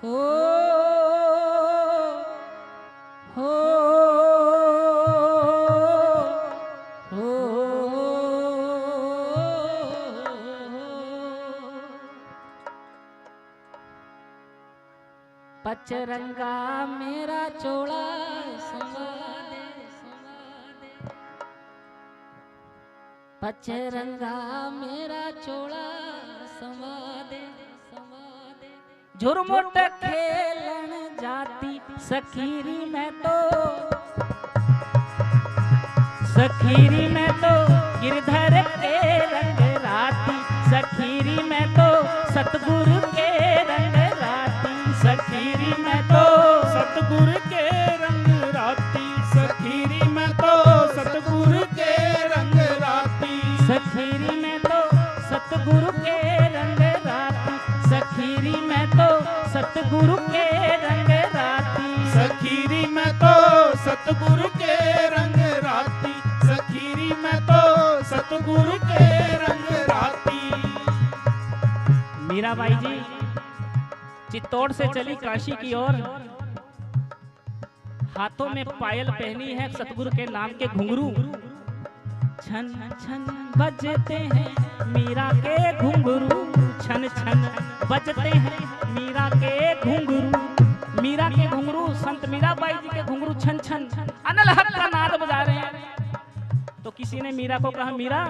हो हो हो पचरंगा मेरा चोला समा दे पचरंगा मेरा चोला समा दे झुरमुट खेलन जाती सखीरी में तो गिरधर के रंग राती सखीरी में तो सतगुरु के रंग राती सखीरी में तो सतगुरु के रंग राती सखीरी में तो सतगुरु के रंग राती सखीरी में तो सतगुरु के रंग राती सखीरी में तो सतगुरु के रंग राती सखीरी में तो सतगुरु के रंग राती सखीरी में तो सतगुरु के रंग राती। मीराबाई जी चित्तौड़ से चली काशी की ओर, हाथों में पायल पहनी है सतगुरु के नाम के घुंघरू, छन छन बजते हैं मीरा के घुंघरू, छन छन बजते हैं मीरा के घुंघरू। मीरा के घुंघरू संत मीराबाई जी के घुंघरू छन छन अनलहक का नाद बजा रहे हैं। तो किसी ने मीरा को कहा, मीरा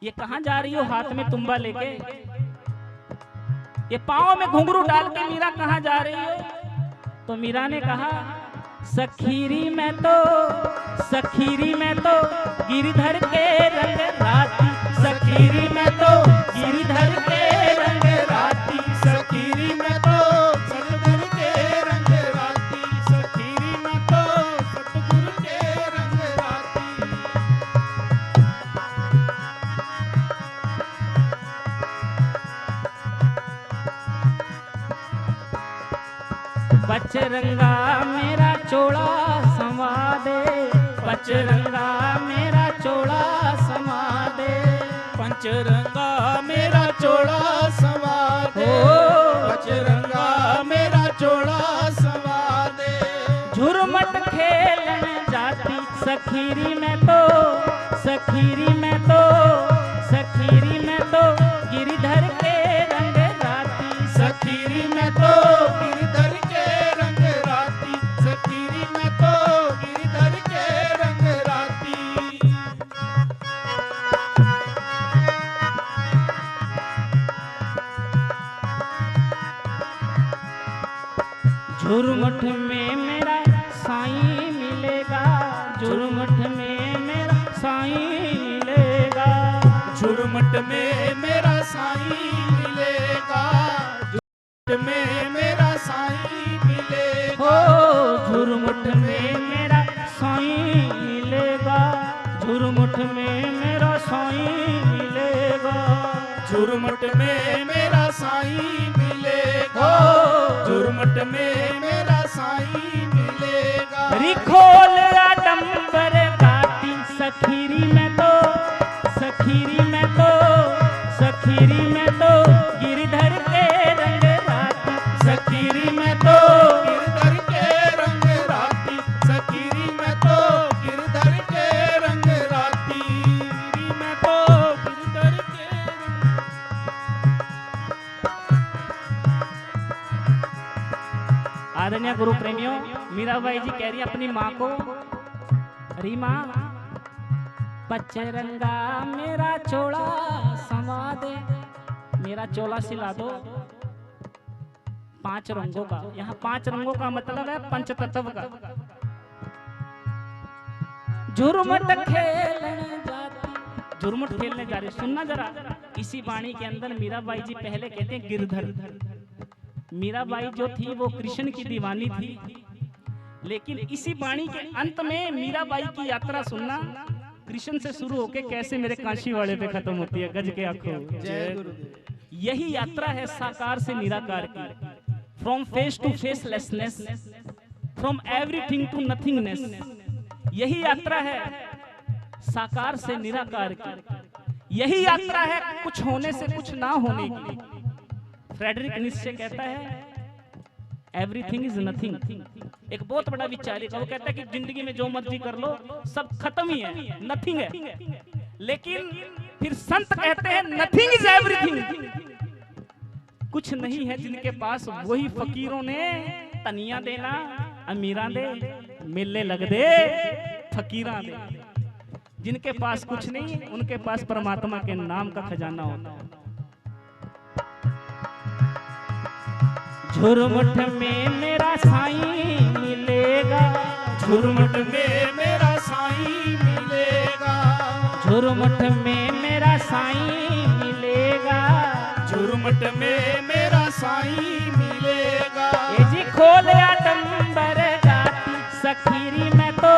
ये कहां जा रही हो हाथ में तुम्बा लेके, ये पाँव में घुंघरू डाल के मीरा कहां जा रही हो? तो मीरा ने कहा, सखीरी में तो गिरधर के रंग राती सखीरी में तो गिरधर के रंग राती सखीरी में तो सतगुरु के रंग राती सखीरी में तो सतगुरु के रंग राती। पचरंगा मेरा चोला समा दे पचरंगा मेरा चोला समा दे पंचरंगा मेरा चोला सवा दे पंचरंगा मेरा चोला सवा दे। झुरमट खेलने जाती सखीरी में तो गिरधर के रंग राती सखीरी में तो गिरधर के रंग राती सखीरी में तो गिरधर के रंग राती। झुरमुट में मेरा साईं मिलेगा झुरमुट में मेरा साईं मिलेगा झुरमुट में मेरा साईं मिलेगा झुरमुट में मेरा साईं मिलेगा झुरमुट में मेरा साईं मिलेगा झुरमुट में मेरा साईं मिलेगा झुरमुट में मेरा साईं मिलेगा झुरमुट में मेरा साईं मिलेगा। रिखोल आडंबर गाती सखीरी में तो गिरधर के रंग राती सखीरी में तो गिरधर के रंग राती सखीरी में तो गिरधर के रंग राती में तो गिरधर के आदरणीय गुरु प्रेमियों, मीराबाई जी कह रही अपनी माँ को, अरे माँ पचरंगा मेरा चोला समा दे, मेरा चोला सिला दो 5 रंगों का। यहाँ 5 रंगों का मतलब है पंचतत्व का। झुरमुट खेलने जा रही, सुनना जरा, इसी वाणी के अंदर मीराबाई जी पहले कहते हैं गिरधर। मीराबाई जो थी वो कृष्ण की दीवानी थी, लेकिन इसी वाणी के अंत में मीराबाई की यात्रा सुनना, कृष्ण से शुरू होके कैसे मेरे काशी वाले पे खत्म होती है, गज के आंखों। जय गुरुदेव। यही यात्रा है साकार से निराकार की, from face to facelessness, from everything to nothingness. यही यात्रा है साकार से निराकार की, यही यात्रा है कुछ होने से कुछ ना होने की। फ्रेडरिक निश्चय कहता है एवरीथिंग इज नथिंग। एक बहुत बड़ा विचारक है, वो कहता है कि जिंदगी में जो मर्जी कर लो सब खत्म ही है, नथिंग है। लेकिन फिर संत कहते हैं नथिंग इज एवरीथिंग। कुछ नहीं है जिनके पास, वही फकीरों ने तनिया देना अमीरा दे, मेले लग दे फकीरा दे। जिनके पास कुछ नहीं, उनके पास परमात्मा के नाम का खजाना होता है। झुरमुट में मेरा साईं मिलेगा, झुरमुट में मेरा साईं मिलेगा, झुरमुट में मेरा साईं मिलेगा, झुरमुट में मेरा साईं मिलेगा। ये जी खोल आडंबर गाती सखीरी में तो,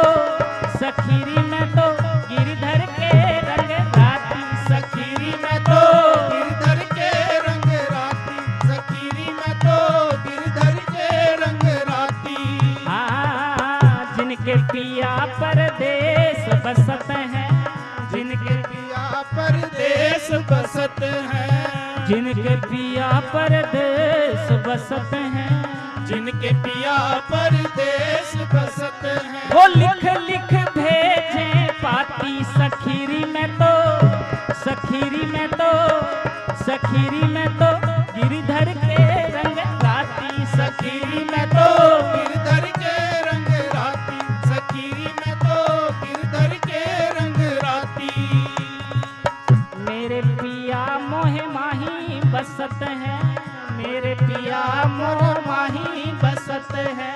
सखीरी में तो गिरधर के रंग गाती, सखीरी में तो गिरधर के रंग राती, सखीरी में तो गिरधर के रंग राती। हाँ जिनके पिया परदेस बसत हैं, जिनके पिया परदेस बसत हैं, जिनके पिया परदेस बसत हैं, जिनके पिया परदेस बसत हैं। वो लिख लिख भेजे पाती सखीरी में तो, सखीरी में तो, सखीरी में तो गिरधर के रंग गाती, सखीरी में तो गिरधर के रंग राती, सखीरी में तो गिरधर के रंग राती। मेरे पिया मोहे माही बसत है, मेरे पिया मोहे माही बसत है,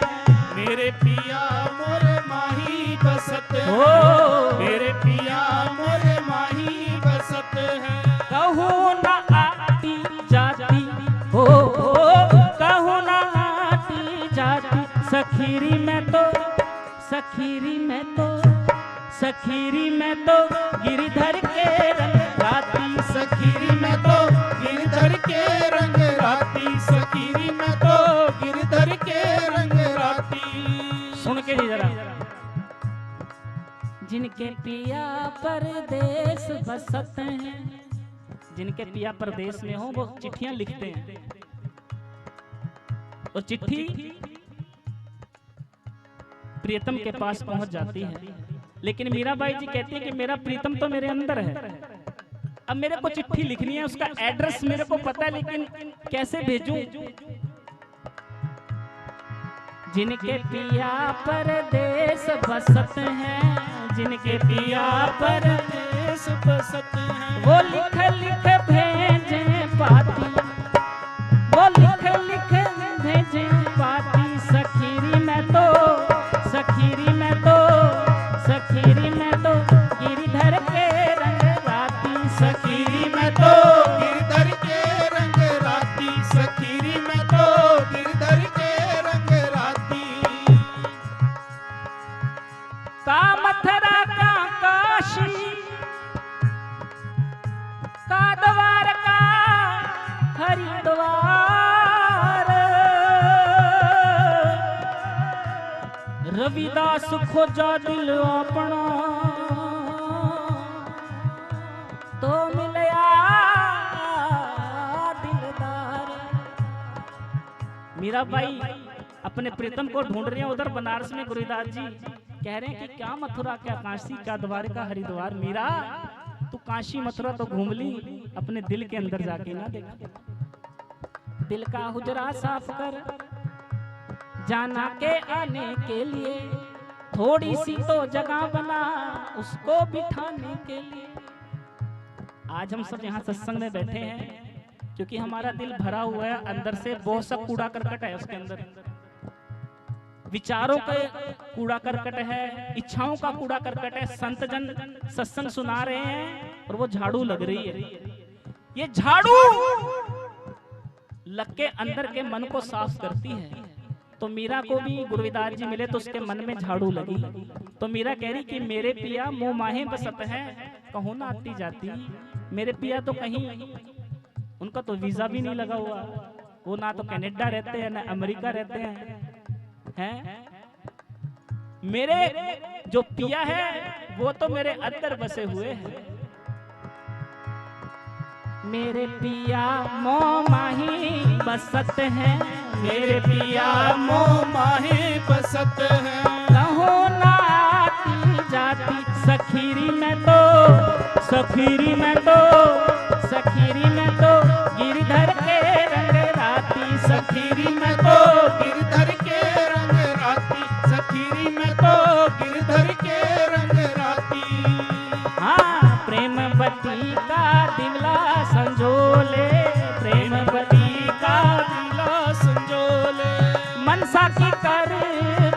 मेरे पिया मोर माही बसत है, ओ मेरे पिया मोर माही बसत है। कहूँ न आती जाती हो, कहूँ न आती जाती सखीरी में तो, सखीरी में तो, सखीरी में तो गिरधर के रंग गाती, सखीरी में तो गिरधर के रंग राती, सखीरी में तो गिरधर के रंग राती। सुन के जी जरा। जिनके पिया परदेस बसत हैं, जिनके पिया परदेश में हो वो चिट्ठियां लिखते हैं, और चिट्ठी प्रीतम के पास पहुंच जाती है। लेकिन मीराबाई जी कहती है कि मेरा प्रीतम तो मेरे अंदर है, अब मेरे को चिट्ठी लिखनी है, उसका एड्रेस मेरे को पता है, लेकिन कैसे भेजूं? जिनके पिया परदेश बसत हैं, जिनके पिया परदेश बसत हैं, वो लिख लिख भेजे पाती, वो लिख लिख भेजे पाती सखीरी में तो, सखीरी में तो, सखीरी में तो गिरधर के रंग राती, सखीरी में तो गिरधर के रंग राती, सखीरी में तो गिरधर के रंग राती। का मथुरा का काशी का द्वार का हरिद्वार, रविदास खोजा दिल अपना तो मिलया दिलदार। मीराबाई अपने प्रीतम को ढूंढ रहे हैं उधर बनारस में। गुरुदास जी कह रहे हैं कि क्या मथुरा क्या काशी क्या द्वारका हरिद्वार, मीरा तू काशी मथुरा तो घूम ली, अपने दिल के अंदर जाके ना देखा। दिल का हुजरा साफ कर जाना के आने के लिए, थोड़ी सी तो जगह बना उसको बिठाने के लिए। आज हम सब यहाँ सत्संग में बैठे हैं क्योंकि हमारा दिल भरा हुआ है अंदर से, बहुत सा कूड़ा करकट है उसके अंदर, विचारों का कूड़ा करकट है, इच्छाओं का कूड़ा करकट है। संत जन सत्संग सुना रहे हैं और वो झाड़ू लग रही है, ये झाड़ू लग के अंदर के मन को साफ करती है। तो मीरा को भी गुरुदास जी मिले तो उसके मन में झाड़ू लगी, तो मीरा कह रही कि मेरे पिया मोह माहे बसत है, कहूँ ना आती जाती। मेरे पिया तो कहीं, उनका तो वीजा भी नहीं लगा हुआ, वो ना तो कनाडा रहते हैं ना अमेरिका रहते हैं। मेरे जो पिया है वो तो मेरे अंदर बसे हुए हैं। मेरे पिया मोह माही बसत है, मेरे पिया मोह माही बसत है। कहो ना आती जाती सखीरी में तो, सखीरी में तो, सखीरी में तो गिरधर के रंग राती, सखीरी में तो गिरधर के रंग राती, सखीरी में तो गिरधर के रंग राती। हाँ प्रेम बती का दिवला संजोले, प्रेम बती का दिला संजोले। मनसा की कर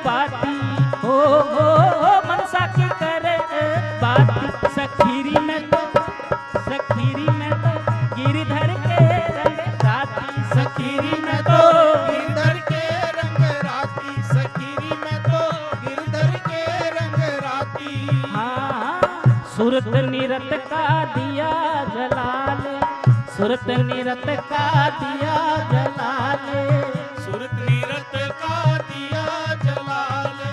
बाती हो, मनसा की कर बाती सखीरी में तो, सखीरी में तो गिरधर के रंग राती, सखीरी में तो गिरधर के रंग राती, सखीरी में तो गिरधर के रंग राती। हाँ सुरत निरत का दिया जलाले, सुरत निरत का दिया जलाले, सुरत नीरत का दिया जलाले,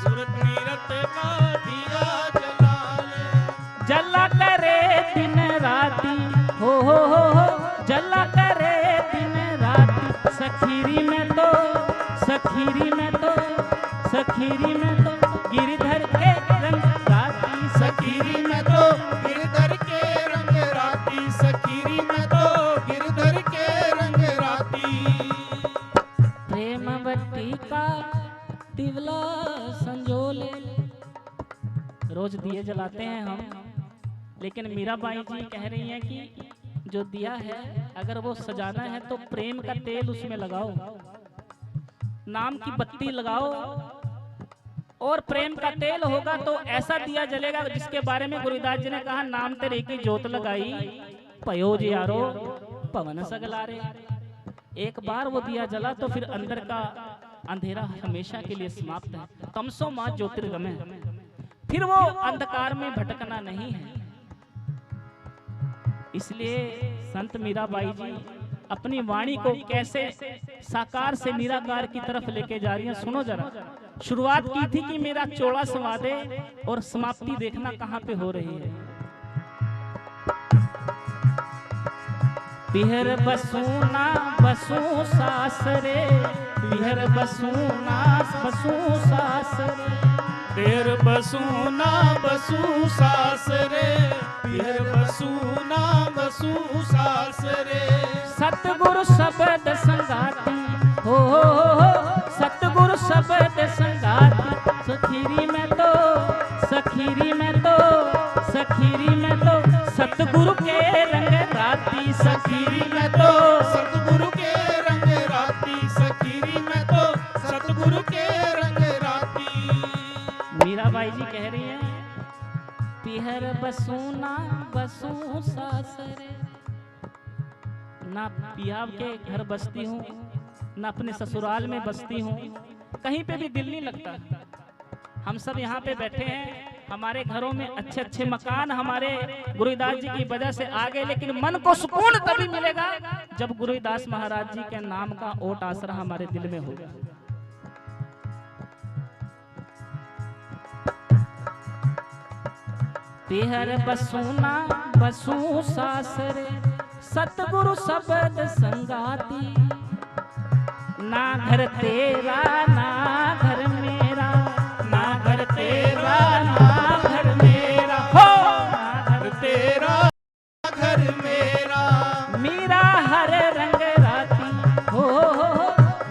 सुरत नीरत का दिया जलाले। जला करे दिन राती हो, जला करे दिन राती सखीरी में तो, सखीरी में तो, सखीरी में तो गिरधर के रंग राती, सखीरी में तो गिरधर के रंग राती, सखीरी में तो गिरधर के रंग राती। प्रेमवती का दिवला संजोले। रोज दिए जलाते हैं हम, लेकिन मीराबाई जी कह रही हैं कि जो दिया है अगर वो सजाना है तो प्रेम का तेल उसमें लगाओ, नाम की बत्ती लगाओ, और प्रेम का तेल होगा तो ऐसा दिया जलेगा जिसके बारे में गुरुदास जी ने कहा, नाम तेरे की जोत लगाई पयोज यारो पवन सगलारे। एक बार वो दिया जला तो फिर अंदर का अंधेरा हमेशा के लिए समाप्त है। तमसो मां ज्योतिर्गमय, फिर वो अंधकार में भटकना नहीं है। इसलिए संत मीराबाई जी अपनी वाणी को कैसे साकार से निराकार की तरफ लेके जा रही हैं, सुनो जरा। शुरुआत की थी कि मेरा चोला सवा दे, और समाप्ति देखना कहां पे हो रही है। पिहर बसूना बसू सासरे, पिहर बसूना बसू सासरे, पिहर बसूना बसू सासरे, पिहर बसूना बसू सासरे। सतगुरु शब्द संगाती हो, सतगुरु शब्द संगाती सखीरी में तो, सखीरी में तो, सखीरी में तो सतगुरु के रंग राती, सखीरी में तो सतगुरु के रंग राती, सखीरी में तो सतगुरु के रंग राती। मीराबाई जी कह रही हैं, पिहर बसूना बसू सासरे, ना पिया के घर बसती हूँ, ना अपने ससुराल में बसती हूँ, कहीं पे भी दिल नहीं लगता। हम सब यहाँ पे बैठे हैं, हमारे घरों में अच्छे अच्छे मकान हमारे गुरुदास जी की वजह से आ गए, लेकिन मन को सुकून तभी मिलेगा जब गुरुदास महाराज जी के नाम का ओट आसरा हमारे दिल में होगा। पिहर बसूना बसू सासरे, सतगुरु शब्द संगाती, ना घर तेरा ना घर मेरा, ना घर तेरा ना घर मेरा, हो ना घर तेरा घर मेरा। मीरा हर रंग राती हो,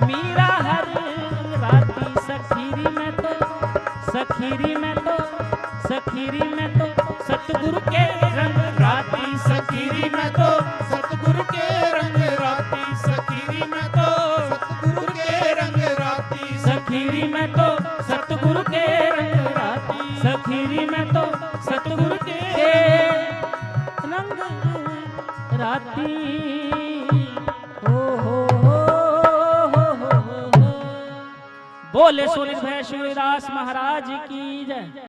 मीरा हर रंग राती सखीरी में तो, सखीरी में तो, सखीरी में तो सतगुरु के रंग राती, सखीरी में तो सतगुरु के रंग राती, सखीरी में तो सतगुरु के रंग राती, सखीरी में तो सतगुरु के रंग राती, सखीरी में तो सतगुरु के रंग राती। बोले सूर्य भय सूर्यदास महाराज की जय।